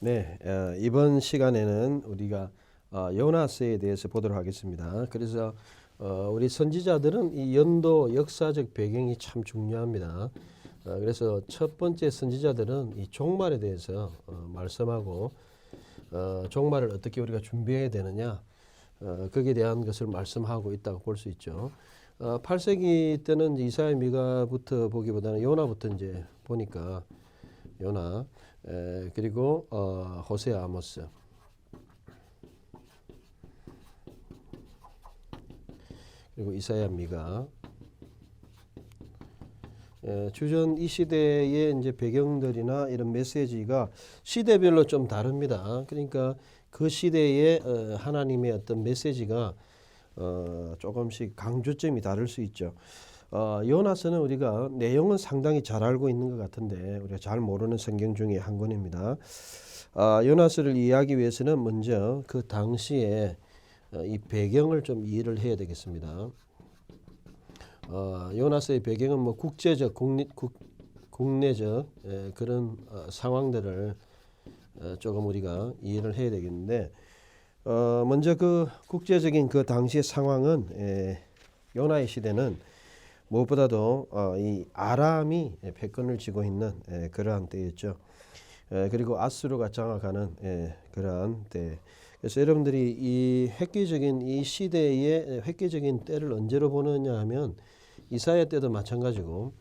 네, 이번 시간에는 우리가 요나스에 대해서 보도록 하겠습니다. 그래서 우리 선지자들은 이 연도 역사적 배경이 참 중요합니다. 그래서 첫 번째 선지자들은 이 종말에 대해서 말씀하고 종말을 어떻게 우리가 준비해야 되느냐 거기에 대한 것을 말씀하고 있다고 볼 수 있죠. 8세기 때는 이사야 미가부터 보기보다는 요나부터 이제 보니까 요나 그리고 호세아 아모스 그리고 이사야 미가 주전 이 시대의 이제 배경들이나 이런 메시지가 시대별로 좀 다릅니다. 그러니까 그 시대의 하나님의 어떤 메시지가 조금씩 강조점이 다를 수 있죠. 요나서는 우리가 내용은 상당히 잘 알고 있는 것 같은데 우리가 잘 모르는 성경 중에 한 권입니다. 요나서를 이해하기 위해서는 먼저 그 당시에 이 배경을 좀 이해를 해야 되겠습니다. 요나서의 배경은 뭐 국제적, 국내적 그런 상황들을 조금 우리가 이해를 해야 되겠는데 먼저 그 국제적인 그 당시의 상황은 요나의 시대는 무엇보다도 이 아람이 패권을 쥐고 있는 그러한 때였죠. 그리고 아수르가 장악하는 그러한 때. 그래서 여러분들이 이 획기적인 이 시대의 획기적인 때를 언제로 보느냐 하면 이사야 때도 마찬가지고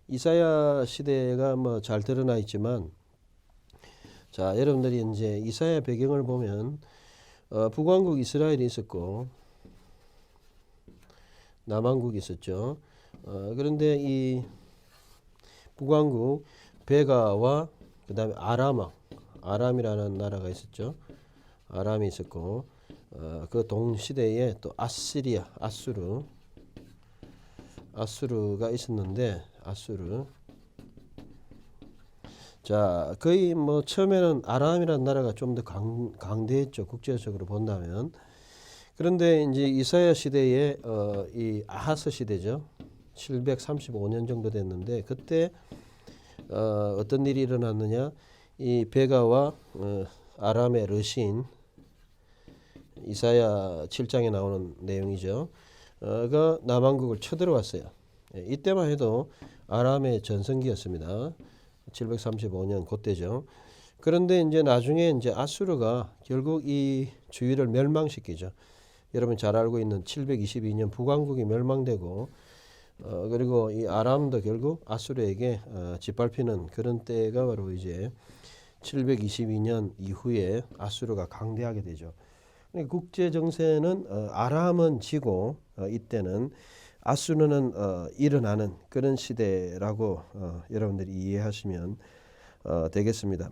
이사야 시대가 뭐 잘 드러나 있지만 자 여러분들이 이제 이사야 배경을 보면 북왕국 이스라엘이 있었고 남왕국이 있었죠. 그런데 이 북왕국 베가와 그 다음에 아람이라는 나라가 있었죠. 아람이 있었고 그 동시대에 또 아수르가 있었는데 자 거의 뭐 처음에는 아람이라는 나라가 좀 더 강대했죠. 국제적으로 본다면. 그런데 이제 이사야 시대에 이 아하스 시대죠. 735년 정도 됐는데 그때 어떤 일이 일어났느냐 이 베가와 아람의 러신 이사야 7장에 나오는 내용이죠. 그 남왕국을 쳐들어왔어요. 이때만 해도 아람의 전성기였습니다. 735년 그때죠. 그런데 이제 나중에 이제 아수르가 결국 이 주위를 멸망시키죠. 여러분 잘 알고 있는 722년 북왕국이 멸망되고 그리고 이 아람도 결국 아수르에게 짓밟히는 그런 때가 바로 이제 722년 이후에 아수르가 강대하게 되죠. 국제 정세는 아람은 지고 이때는 아수르는 일어나는 그런 시대라고 여러분들이 이해하시면 되겠습니다.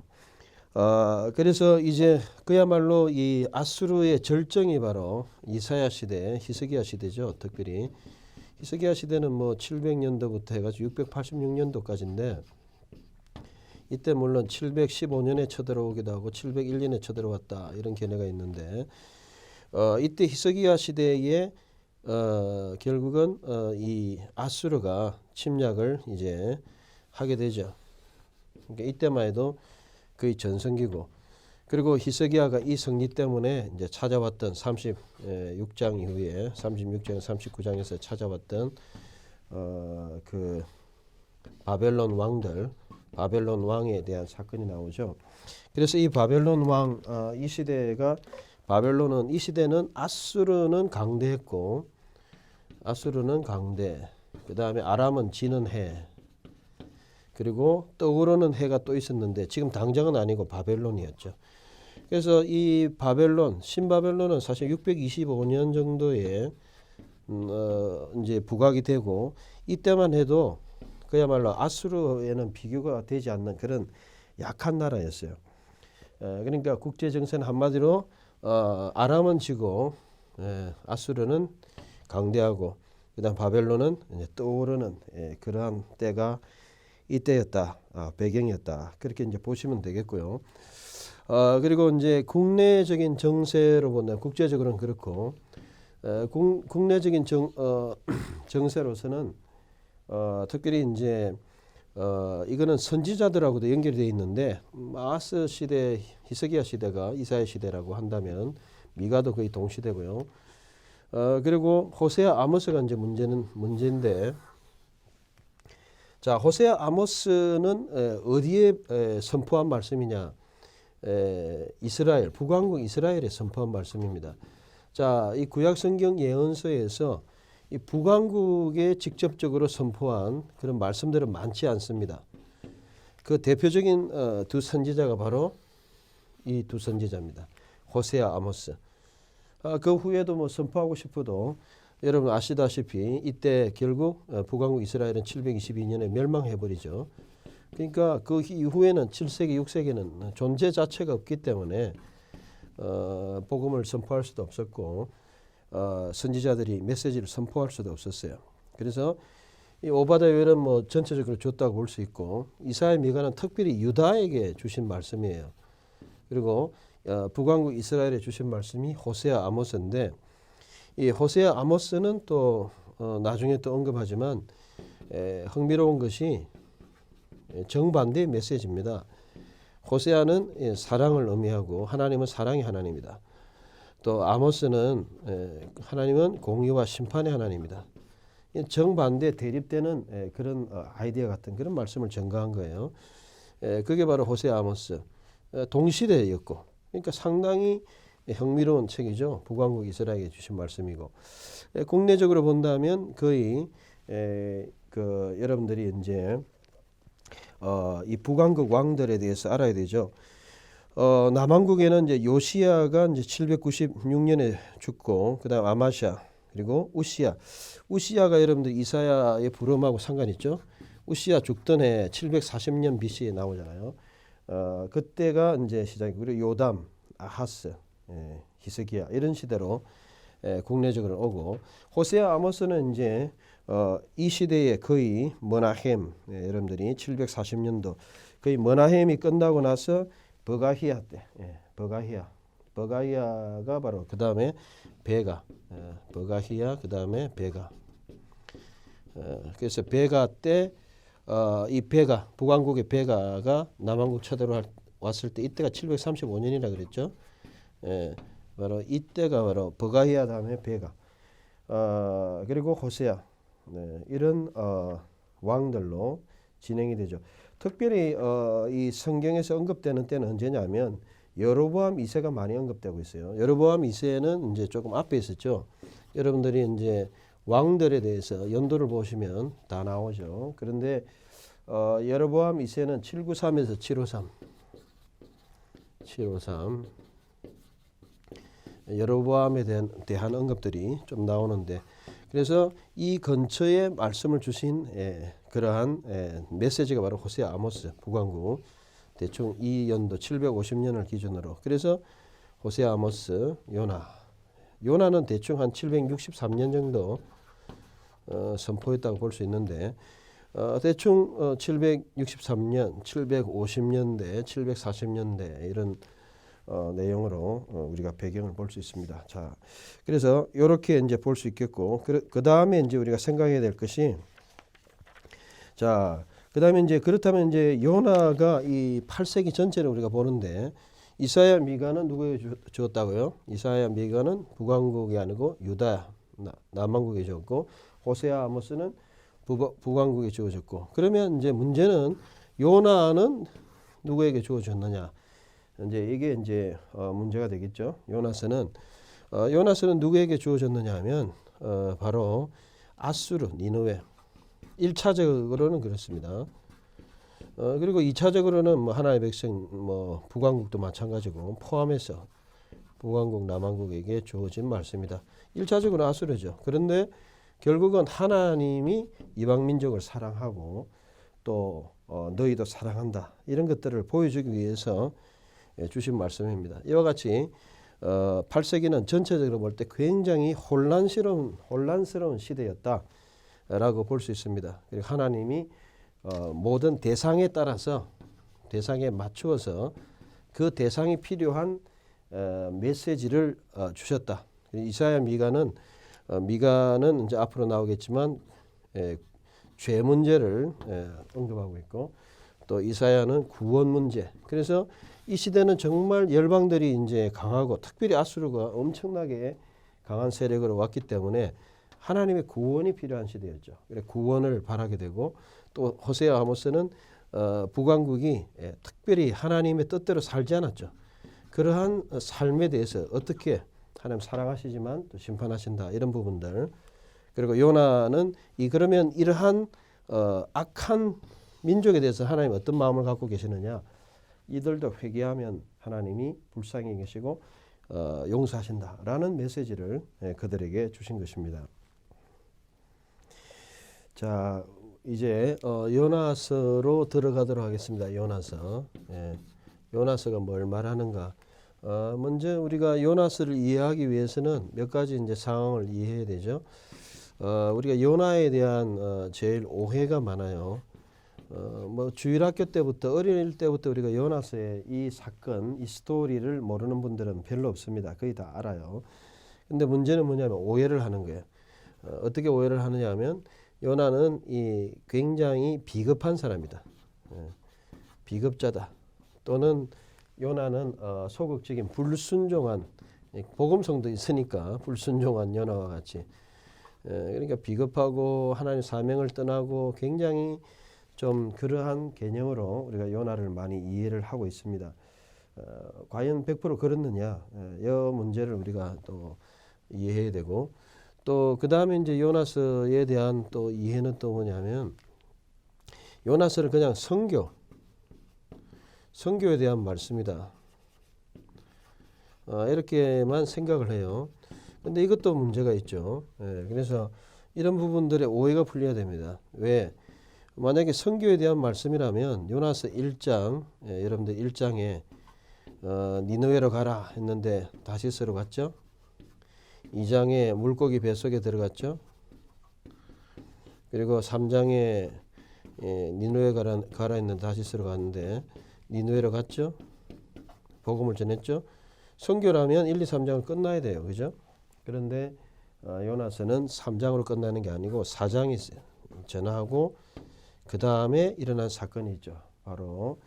그래서 이제 그야말로 이 아수르의 절정이 바로 이사야 시대, 히스기야 시대죠. 특별히 히스기야 시대는 뭐 700년도부터 해가지고 686년도까지인데 이때 물론 715년에 쳐들어오기도 하고 701년에 쳐들어왔다 이런 견해가 있는데 이때 히스기야 시대에 결국은 이 아수르가 침략을 이제 하게 되죠. 그러니까 이때만 해도 거의 전성기고 그리고 히스기야가 이 승리 때문에 이제 찾아왔던 36장 이후에 36장 39장에서 찾아왔던 그 바벨론 왕에 대한 사건이 나오죠. 그래서 이 바벨론 왕 이 시대가 바벨론은 이 시대는 아수르는 강대했고 아수르는 강대 그 다음에 아람은 지는 해 그리고 떠오르는 해가 또 있었는데 지금 당장은 아니고 바벨론이었죠. 그래서 이 바벨론 신바벨론은 사실 625년 정도에 이제 부각이 되고 이때만 해도 그야말로 아수르에는 비교가 되지 않는 그런 약한 나라였어요. 그러니까 국제 정세는 한마디로 아람은 지고 아수르는 강대하고 그다음 바벨론은 이제 떠오르는 그러한 때가 이때였다, 배경이었다 그렇게 이제 보시면 되겠고요. 그리고 이제 국내적인 정세로 본다면 국제적으로는 그렇고 국내적인 정세로서는 특별히 이제 이거는 선지자들하고도 연결이 되어 있는데 아하스 시대, 히스기야 시대가 이사야 시대라고 한다면 미가도 거의 동시대고요. 그리고 호세아 아모스가 이제 문제인데, 자, 호세아 아모스는 어디에 선포한 말씀이냐? 이스라엘, 북왕국 이스라엘에 선포한 말씀입니다. 자, 이 구약 성경 예언서에서 이 북왕국에 직접적으로 선포한 그런 말씀들은 많지 않습니다. 그 대표적인 두 선지자가 바로 이 두 선지자입니다. 호세아, 아모스. 그 후에도 뭐 선포하고 싶어도 여러분 아시다시피 이때 결국 북왕국 이스라엘은 722년에 멸망해버리죠. 그러니까 그 이후에는 7세기, 6세기는 존재 자체가 없기 때문에 복음을 선포할 수도 없었고 선지자들이 메시지를 선포할 수도 없었어요. 그래서 이 오바댜 요엘은 뭐 전체적으로 줬다고 볼 수 있고 이사야, 미가는 특별히 유다에게 주신 말씀이에요. 그리고 북왕국 이스라엘에 주신 말씀이 호세아, 아모스인데 이 호세아, 아모스는 또 나중에 또 언급하지만 흥미로운 것이 정반대의 메시지입니다. 호세아는 사랑을 의미하고 하나님은 사랑의 하나님이다. 또 아모스는 하나님은 공의와 심판의 하나님이다. 정반대 대립되는 그런 아이디어 같은 그런 말씀을 전가한 거예요. 그게 바로 호세아, 아모스 동시대였고, 그러니까 상당히 흥미로운 책이죠. 북왕국 이스라엘에게 주신 말씀이고, 국내적으로 본다면 거의 그 여러분들이 이제 이 북왕국 왕들에 대해서 알아야 되죠. 남왕국에는 이제 요시야가 이제 796년에 죽고, 그다음 아마샤, 그리고 우시야가 여러분들 이사야의 부름하고 상관 있죠. 우시야 죽던 해 740년 BC에 나오잖아요. 그때가 이제 시작이고, 그리고 요담, 아하스, 히스기야 이런 시대로 국내적으로 오고, 호세아, 아모스는 이제 이 시대에 거의 머나헴, 여러분들이 740년도 거의 머나헴이 끝나고 나서 버가히야 때, 버가히야가 바로 그 다음에 베가, 버가히야 그 다음에 베가. 그래서 베가 때 이 베가, 북왕국의 베가가 남왕국 쳐들어왔을 때 이때가 735년이라 그랬죠. 바로 이때가 바로 버가히야 다음에 베가. 그리고 호세아, 이런 왕들로 진행이 되죠. 특별히 이 성경에서 언급되는 때는 언제냐면 여로보암 2세가 많이 언급되고 있어요. 여로보암 2세는 이제 조금 앞에 있었죠. 여러분들이 이제 왕들에 대해서 연도를 보시면 다 나오죠. 그런데 여로보암 2세는 793에서 753 여로보암에 대한 언급들이 좀 나오는데, 그래서 이 근처에 말씀을 주신 그러한 메시지가 바로 호세아, 아모스, 북왕국 대충 이 연도 750년을 기준으로. 그래서 호세아, 아모스, 요나는 대충 한 763년 정도 선포했다고 볼 수 있는데, 대충 763년, 750년대, 740년대 이런 내용으로 우리가 배경을 볼 수 있습니다. 자, 그래서 이렇게 이제 볼 수 있겠고, 그 다음에 이제 우리가 생각해야 될 것이, 자, 그 다음에 이제 그렇다면 이제 요나가 이 8세기 전체를 우리가 보는데, 이사야, 미가는 누구에게 주었다고요? 이사야, 미가는 북왕국이 아니고 유다, 남왕국에 주었고, 호세아, 아모스는 북왕국에 주어졌고, 그러면 이제 문제는 요나는 누구에게 주어졌느냐? 이제 이게 이제 문제가 되겠죠. 요나스는 누구에게 주어졌느냐 하면 바로 아수르, 니느웨. 1차적으로는 그렇습니다. 그리고 2차적으로는 뭐 하나의 백성, 뭐 북왕국도 마찬가지고 포함해서 북왕국, 남왕국에게 주어진 말씀이다. 1차적으로 아수르죠. 그런데 결국은 하나님이 이방 민족을 사랑하고 또 너희도 사랑한다, 이런 것들을 보여주기 위해서 주신 말씀입니다. 이와 같이 8세기는 전체적으로 볼 때 굉장히 혼란스러운 시대였다라고 볼 수 있습니다. 그리고 하나님이 모든 대상에 따라서, 대상에 맞추어서 그 대상이 필요한 메시지를 주셨다. 이사야, 미가는 이제 앞으로 나오겠지만 죄 문제를 언급하고 있고 또 이사야는 구원 문제. 그래서 이 시대는 정말 열방들이 이제 강하고 특별히 아수르가 엄청나게 강한 세력으로 왔기 때문에 하나님의 구원이 필요한 시대였죠. 그래 구원을 바라게 되고 또 호세아 아모스는 북왕국이 특별히 하나님의 뜻대로 살지 않았죠. 그러한 삶에 대해서 어떻게 하나님 사랑하시지만 또 심판하신다 이런 부분들. 그리고 요나는 그러면 이러한 악한 민족에 대해서 하나님 어떤 마음을 갖고 계시느냐. 이들도 회개하면 하나님이 불쌍히 여기시고 용서하신다라는 메시지를 그들에게 주신 것입니다. 자, 이제 요나서로 들어가도록 하겠습니다. 요나서. 요나서가 뭘 말하는가? 먼저 우리가 요나서를 이해하기 위해서는 몇 가지 이제 상황을 이해해야 되죠. 우리가 요나에 대한 제일 오해가 많아요. 뭐 주일학교 때부터 어릴 때부터 우리가 요나서의 이 사건, 이 스토리를 모르는 분들은 별로 없습니다. 거의 다 알아요. 근데 문제는 뭐냐면 오해를 하는 거예요. 어떻게 오해를 하느냐 하면 요나는 굉장히 비겁한 사람이다. 비겁자다. 또는 요나는 소극적인 불순종한 복음성도 있으니까 불순종한 요나와 같이 그러니까 비겁하고 하나님 사명을 떠나고 굉장히 좀 그러한 개념으로 우리가 요나를 많이 이해를 하고 있습니다. 과연 100% 그렇느냐? 이 문제를 우리가 또 이해해야 되고 또 그 다음에 이제 요나서에 대한 또 이해는 또 뭐냐면 요나서를 그냥 성교에 대한 말씀이다. 이렇게만 생각을 해요. 근데 이것도 문제가 있죠. 그래서 이런 부분들의 오해가 풀려야 됩니다. 왜? 만약에 성교에 대한 말씀이라면 요나서 1장, 여러분들 1장에 니느웨로 가라 했는데 다시스로 갔죠. 2장에 물고기 뱃속에 들어갔죠. 그리고 3장에 니느웨 가라 했는데 다시스로 갔는데 니느웨로 갔죠. 복음을 전했죠. 성교라면 1, 2, 3장을 끝나야 돼요. 그죠? 그런데 요나서는 3장으로 끝나는 게 아니고 4장이 전하고 그 다음에 일어난 사건이 있죠. 바로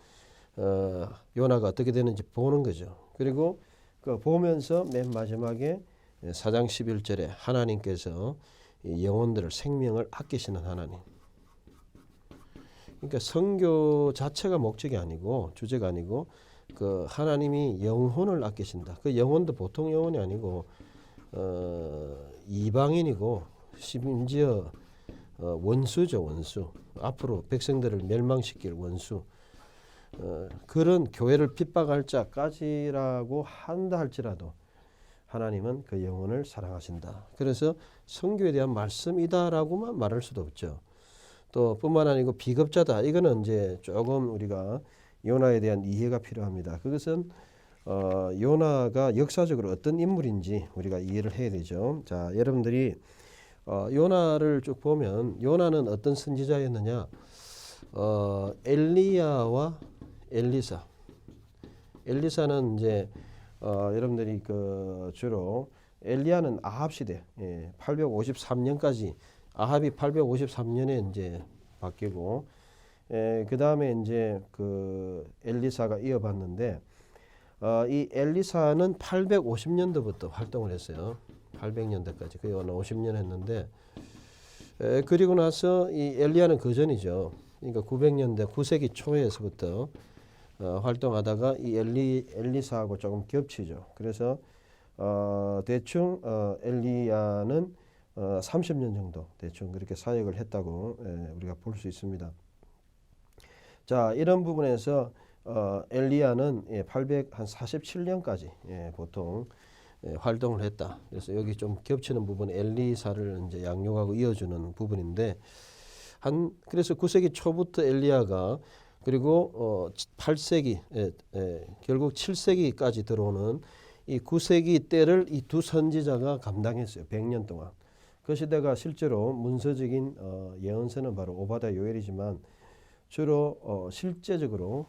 요나가 어떻게 되는지 보는 거죠. 그리고 그 보면서 맨 마지막에 4장 11절에 하나님께서 영혼들을 생명을 아끼시는 하나님. 그러니까 선교 자체가 목적이 아니고 주제가 아니고 그 하나님이 영혼을 아끼신다. 그 영혼도 보통 영혼이 아니고 이방인이고 심지어 원수죠. 원수. 앞으로 백성들을 멸망시킬 원수. 그런 교회를 핍박할 자까지라고 한다 할지라도 하나님은 그 영혼을 사랑하신다. 그래서 선교에 대한 말씀이다라고만 말할 수도 없죠. 또 뿐만 아니고 비겁자다. 이거는 이제 조금 우리가 요나에 대한 이해가 필요합니다. 그것은 요나가 역사적으로 어떤 인물인지 우리가 이해를 해야 되죠. 자, 여러분들이 요나를 쭉 보면 요나는 어떤 선지자였느냐? 엘리야와 엘리사. 엘리사는 이제 여러분들이 그 주로 엘리야는 아합 시대 853년까지 아합이 853년에 이제 바뀌고 그 다음에 이제 그 엘리사가 이어봤는데 이 엘리사는 850년도부터 활동을 했어요. 800년대까지 거의 50년 했는데 그리고 나서 이 엘리야는 그 전이죠. 그러니까 900년대 9세기 초에서부터 활동하다가 이 엘리사하고 조금 겹치죠. 그래서 대충 엘리야는 30년 정도 대충 그렇게 사역을 했다고 우리가 볼 수 있습니다. 자, 이런 부분에서 엘리야는 847년까지 보통 활동을 했다. 그래서 여기 좀 겹치는 부분 엘리사를 이제 양육하고 이어주는 부분인데 그래서 9세기 초부터 엘리야가 그리고 8세기 결국 7세기까지 들어오는 이 9세기 때를 이 두 선지자가 감당했어요. 100년 동안. 그 시대가 실제로 문서적인 예언서는 바로 오바댜 요엘이지만 주로 실제적으로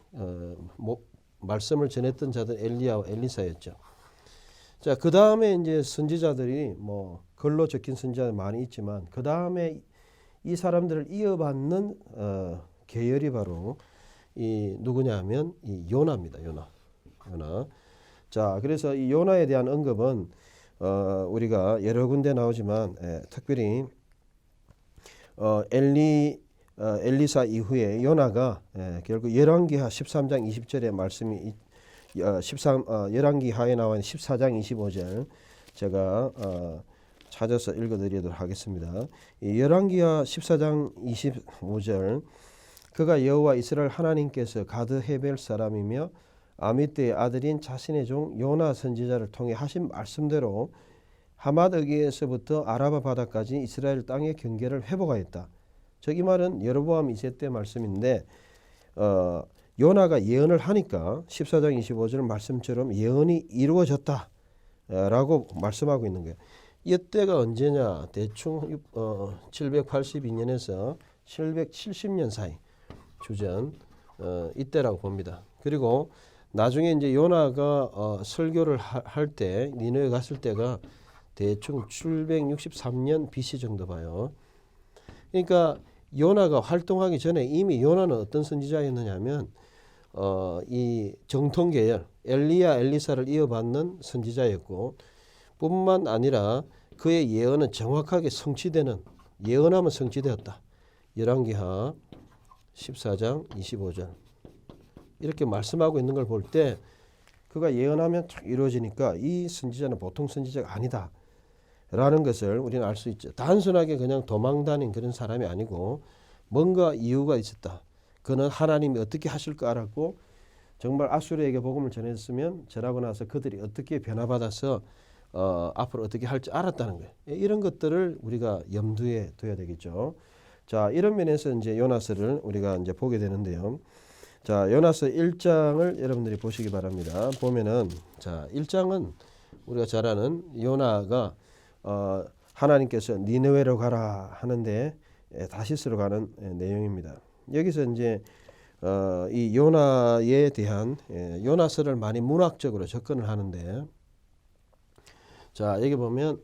말씀을 전했던 자들 엘리야와 엘리사였죠. 자, 그 다음에 이제 선지자들이 뭐 글로 적힌 선지자들 많이 있지만 그 다음에 이 사람들을 이어받는 계열이 바로 이 누구냐면 이 요나입니다. 요나. 자, 그래서 이 요나에 대한 언급은 우리가 여러 군데 나오지만 특별히 엘리사 이후에 요나가 결국 열왕기하 13장 20절의 말씀이 열왕기하에 나와 있는 14장 25절 제가 찾아서 읽어드리도록 하겠습니다. 이 열왕기하 14장 25절 그가 여호와 이스라엘 하나님께서 가드 헤벨 사람이며 아미떼의 아들인 자신의 종 요나 선지자를 통해 하신 말씀대로 하맛에게서부터 아라바 바다까지 이스라엘 땅의 경계를 회복하였다. 저기 말은 여로보암 2세 때 말씀인데 요나가 예언을 하니까 14장 25절 말씀처럼 예언이 이루어졌다 라고 말씀하고 있는 거예요. 이때가 언제냐? 대충 782년에서 770년 사이 주전 이때라고 봅니다. 그리고 나중에 이제 요나가 설교를 할 때 니느웨 갔을 때가 대충 763년 BC 정도 봐요. 그러니까 요나가 활동하기 전에 이미 요나는 어떤 선지자였느냐면 이 정통 계열 엘리야 엘리사를 이어받는 선지자였고 뿐만 아니라 그의 예언은 정확하게 성취되는 예언하면 성취되었다. 열왕기하 14장 25절 이렇게 말씀하고 있는 걸 볼 때 그가 예언하면 쫙 이루어지니까 이 선지자는 보통 선지자가 아니다 라는 것을 우리는 알 수 있죠. 단순하게 그냥 도망 다닌 그런 사람이 아니고 뭔가 이유가 있었다. 그는 하나님이 어떻게 하실까 알았고 정말 아수르에게 복음을 전했으면 전하고 나서 그들이 어떻게 변화받아서 앞으로 어떻게 할지 알았다는 거예요. 이런 것들을 우리가 염두에 둬야 되겠죠. 자, 이런 면에서 이제 요나서를 우리가 이제 보게 되는데요. 자, 요나서 1장을 여러분들이 보시기 바랍니다. 보면은 자, 1장은 우리가 잘 아는 요나가 하나님께서 니느웨로 가라 하는데 다시스로 가는 내용입니다. 여기서 이제 이 요나에 대한 요나서를 많이 문학적으로 접근을 하는데 자, 여기 보면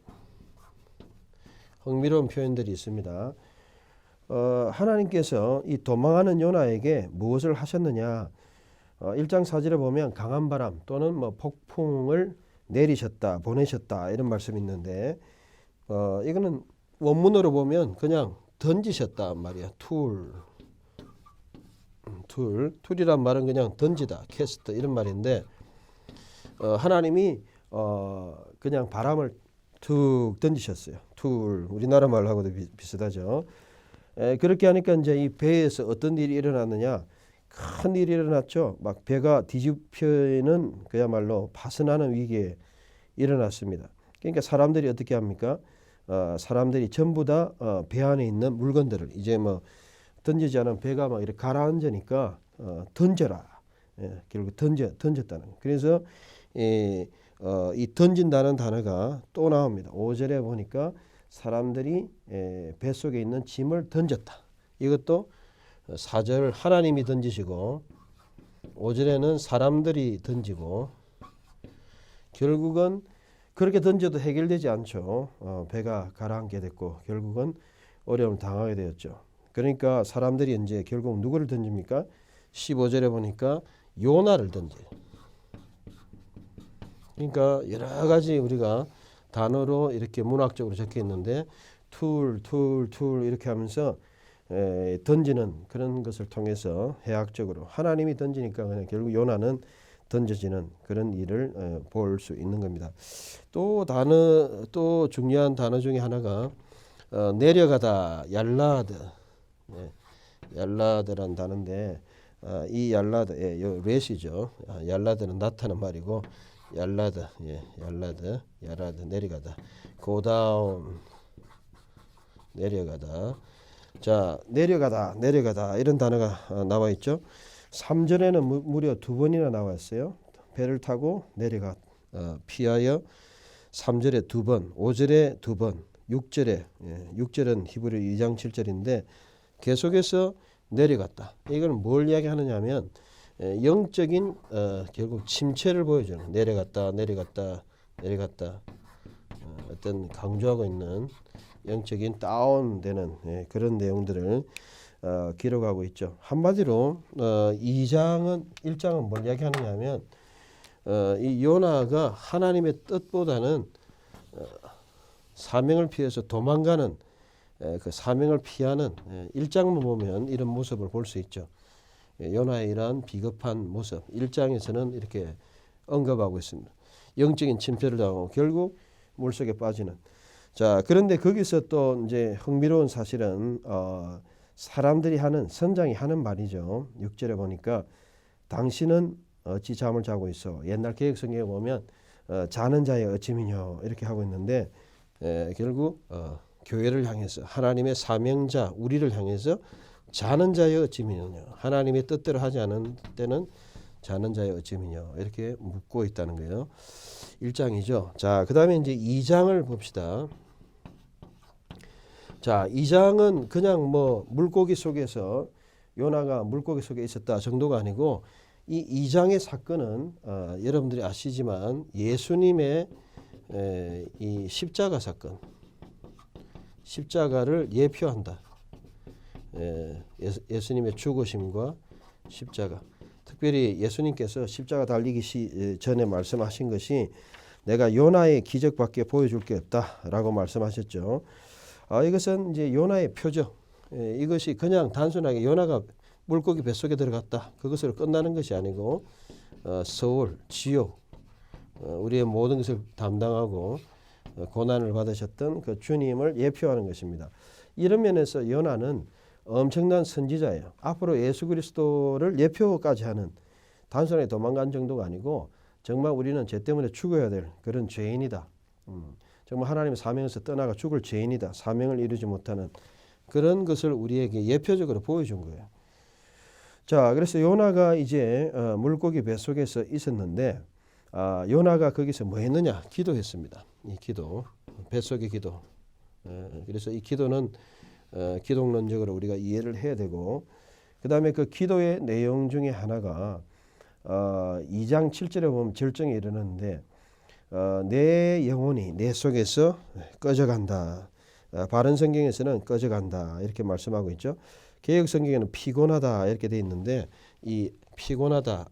흥미로운 표현들이 있습니다. 하나님께서 이 도망하는 요나에게 무엇을 하셨느냐? 1장 4절에 보면 강한 바람 또는 뭐 폭풍을 내리셨다, 보내셨다 이런 말씀이 있는데 이거는 원문으로 보면 그냥 던지셨다 말이야. 툴이란 말은 그냥 던지다, 캐스트 이런 말인데 하나님이 그냥 바람을 툭 던지셨어요. 우리나라 말하고도 비슷하죠. 그렇게 하니까 이제 이 배에서 어떤 일이 일어났느냐? 큰 일이 일어났죠. 막 배가 뒤집혀는 그야말로 파선하는 위기에 일어났습니다. 그러니까 사람들이 어떻게 합니까? 사람들이 전부 다 배 안에 있는 물건들을 이제 뭐 던지지 않은 배가 막 이렇게 가라앉으니까 던져라. 결국 던졌다는 거예요. 그래서 이 던진다는 단어가 또 나옵니다. 5절에 보니까 사람들이 뱃속에 있는 짐을 던졌다. 이것도 4절 하나님이 던지시고 5절에는 사람들이 던지고 결국은 그렇게 던져도 해결되지 않죠. 배가 가라앉게 됐고 결국은 어려움을 당하게 되었죠. 그러니까 사람들이 이제 결국 누구를 던집니까? 15절에 보니까 요나를 던져요. 그러니까 여러 가지 우리가 단어로 이렇게 문학적으로 적혀 있는데 툴 이렇게 하면서 던지는 그런 것을 통해서 해학적으로 하나님이 던지니까 그냥 결국 요나는 던져지는 그런 일을 볼 수 있는 겁니다. 또 중요한 단어 중에 하나가 내려가다 얄라드 얄라드란 단어인데 이 얄라드 요 렛이죠. 얄라드는 나타난 말이고 얄라드 야라드 내려가다 고다운 내려가다 자 내려가다 이런 단어가 나와 있죠. 3절에는 무려 2번이나 나왔어요. 배를 타고 내려가 피하여 3절에 2번 5절에 2번 6절은 히브리 2장 7절인데 계속해서 내려갔다. 이건 뭘 이야기하느냐면 영적인 결국 침체를 보여주는 내려갔다 어떤 강조하고 있는 영적인 다운되는 그런 내용들을 기록하고 있죠. 한마디로 1장은 뭘 이야기하느냐 하면 이 요나가 하나님의 뜻보다는 사명을 피해서 도망가는 그 사명을 피하는 1장만 보면 이런 모습을 볼 수 있죠. 요나의 이러한 비겁한 모습 1장에서는 이렇게 언급하고 있습니다. 영적인 침체를 당하고 결국 물속에 빠지는. 자, 그런데 거기서 또 이제 흥미로운 사실은 사람들이 하는 선장이 하는 말이죠. 6절에 보니까 당신은 어찌 잠을 자고 있어. 옛날 개혁 성경에 보면 자는 자의 어찌미뇨 이렇게 하고 있는데 결국 교회를 향해서 하나님의 사명자 우리를 향해서 자는 자의 어찌미뇨. 하나님의 뜻대로 하지 않은 때는 자는 자의 어찌미뇨 이렇게 묻고 있다는 거예요. 1장이죠. 자, 그다음에 이제 2장을 봅시다. 자, 2장은 그냥 뭐 물고기 속에서 요나가 물고기 속에 있었다 정도가 아니고 이 2장의 사건은 여러분들이 아시지만 예수님의 이 십자가 사건, 십자가를 예표한다. 예수님의 죽으심과 십자가. 특별히 예수님께서 십자가 달리기 전에 말씀하신 것이 내가 요나의 기적밖에 보여줄 게 없다라고 말씀하셨죠. 이것은 이제 요나의 표적. 이것이 그냥 단순하게 요나가 물고기 뱃속에 들어갔다. 그것으로 끝나는 것이 아니고 서울, 지옥, 우리의 모든 것을 담당하고 고난을 받으셨던 그 주님을 예표하는 것입니다. 이런 면에서 요나는 엄청난 선지자예요. 앞으로 예수 그리스도를 예표까지 하는 단순하게 도망간 정도가 아니고 정말 우리는 죄 때문에 죽어야 될 그런 죄인이다. 정말 하나님의 사명에서 떠나가 죽을 죄인이다. 사명을 이루지 못하는 그런 것을 우리에게 예표적으로 보여준 거예요. 자, 그래서 요나가 이제 물고기 뱃속에서 있었는데 요나가 거기서 뭐 했느냐? 기도했습니다. 이 기도, 뱃속의 기도. 그래서 이 기도는 기독론적으로 우리가 이해를 해야 되고 그 다음에 그 기도의 내용 중에 하나가 2장 7절에 보면 절정에 이르는데 내 영혼이 내 속에서 꺼져간다. 바른 성경에서는 꺼져간다 이렇게 말씀하고 있죠. 개역 성경에는 피곤하다 이렇게 돼 있는데 이 피곤하다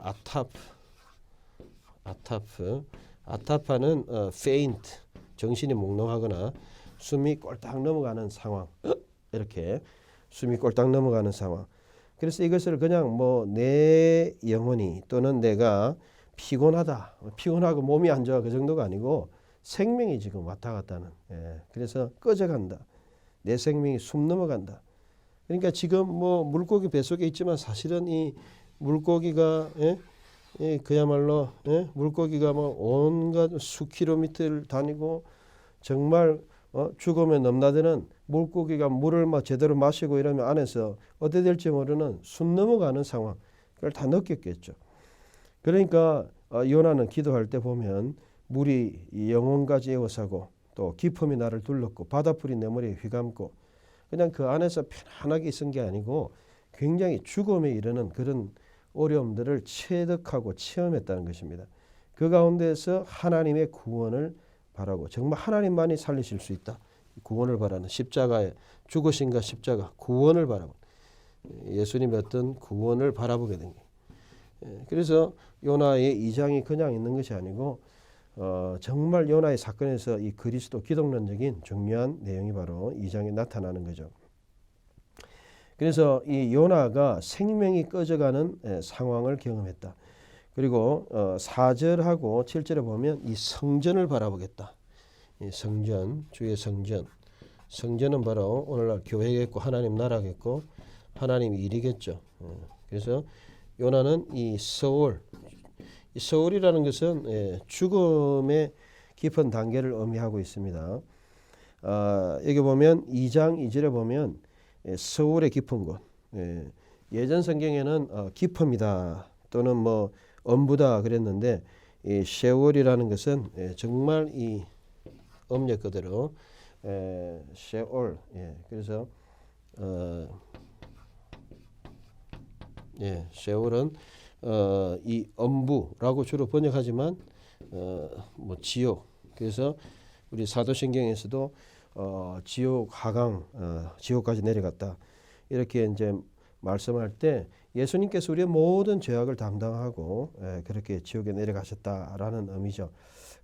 아타파는 faint 정신이 몽롱하거나 숨이 꼴딱 넘어가는 상황 이렇게 숨이 꼴딱 넘어가는 상황. 그래서 이것을 그냥 뭐 내 영혼이 또는 내가 피곤하다 피곤하고 몸이 안 좋아 그 정도가 아니고 생명이 지금 왔다 갔다 하는 그래서 꺼져간다. 내 생명이 숨 넘어간다. 그러니까 지금 뭐 물고기 뱃속에 있지만 사실은 이 물고기가 그야말로 물고기가 뭐 온갖 수킬로미터를 다니고 정말 죽음에 넘나드는 물고기가 물을 막 제대로 마시고 이러면 안에서 어떻게 될지 모르는 숨 넘어가는 상황 그걸 다 느꼈겠죠. 그러니까 요나는 기도할 때 보면 물이 영혼까지 에워싸고 또 기품이 나를 둘렀고 바다풀이 내 머리에 휘감고 그냥 그 안에서 편안하게 있은 게 아니고 굉장히 죽음에 이르는 그런 어려움들을 체득하고 체험했다는 것입니다. 그 가운데서 하나님의 구원을 바라고 정말 하나님만이 살리실 수 있다. 구원을 바라는 십자가의 죽으심과 십자가 구원을 바라고 예수님의 어떤 구원을 바라보게 된 거예요. 그래서 요나의 2장이 그냥 있는 것이 아니고 정말 요나의 사건에서 이 그리스도 기독론적인 중요한 내용이 바로 2장에 나타나는 거죠. 그래서 이 요나가 생명이 꺼져가는 상황을 경험했다. 그리고 4절하고 7절에 보면 이 성전을 바라보겠다. 이 성전, 주의 성전. 성전은 바로 오늘날 교회겠고 하나님 나라겠고 하나님 일이겠죠. 그래서 요나는 이 서울이라는 것은 죽음의 깊은 단계를 의미하고 있습니다. 여기 보면 2장 2절에 보면 서울의 깊은 곳. 예전 성경에는 깊음이다 또는 뭐 엄부다 그랬는데 이 셰올이라는 것은 정말 이 음력 그대로 셰올. 그래서 셰올은 이 엄부라고 주로 번역하지만 뭐 지옥. 그래서 우리 사도신경에서도 지옥 하강 지옥까지 내려갔다 이렇게 이제 말씀할 때 예수님께서 우리의 모든 죄악을 담당하고 그렇게 지옥에 내려가셨다라는 의미죠.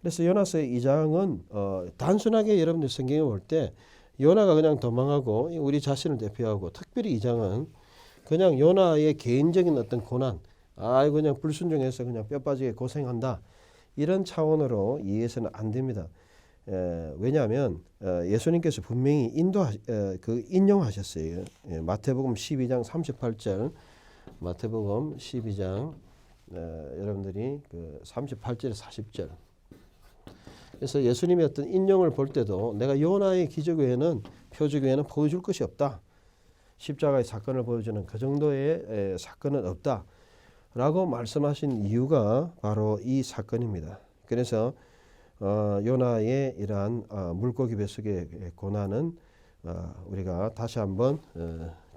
그래서 요나서 2장은 단순하게 여러분들 성경에 볼 때 요나가 그냥 도망하고 우리 자신을 대표하고 특별히 2장은 그냥 요나의 개인적인 어떤 고난 그냥 불순종해서 그냥 뼈 빠지게 고생한다 이런 차원으로 이해해서는 안 됩니다. 왜냐하면 예수님께서 분명히 인용하셨어요. 마태복음 12장 38절 마태복음 12장 여러분들이 그 38절 40절 그래서 예수님의 어떤 인용을 볼 때도 내가 요나의 기적 외에는 표적 외에는 보여줄 것이 없다. 십자가의 사건을 보여주는 그 정도의 사건은 없다. 라고 말씀하신 이유가 바로 이 사건입니다. 그래서 요나의 이러한 물고기 뱃속의 고난은 우리가 다시 한번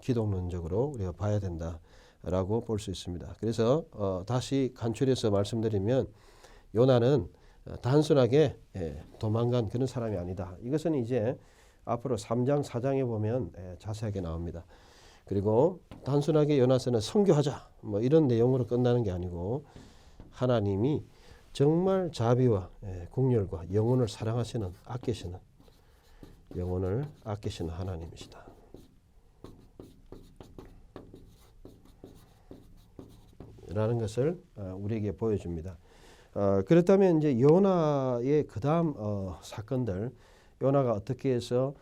기독론적으로 우리가 봐야 된다라고 볼 수 있습니다. 그래서 다시 간추려서 말씀드리면 요나는 단순하게 도망간 그런 사람이 아니다. 이것은 이제 앞으로 3장 4장에 보면 자세하게 나옵니다. 그리고 단순하게 요나서는 선교하자 뭐 이런 내용으로 끝나는 게 아니고 하나님이 정말 자비와 국률과 영혼을 사랑하시는 아끼시는 영혼을 아끼시는 하나님이시다. 라는 것을 우리에게 보여줍니다. 그렇다면 이제 요나의 그 다음 사건들 요나가 어떻게 해서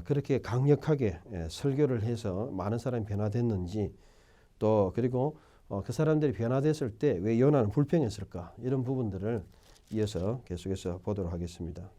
그렇게 강력하게 설교를 해서 많은 사람이 변화됐는지 또 그리고 그 사람들이 변화됐을 때 왜 요나는 불평했을까 이런 부분들을 이어서 계속해서 보도록 하겠습니다.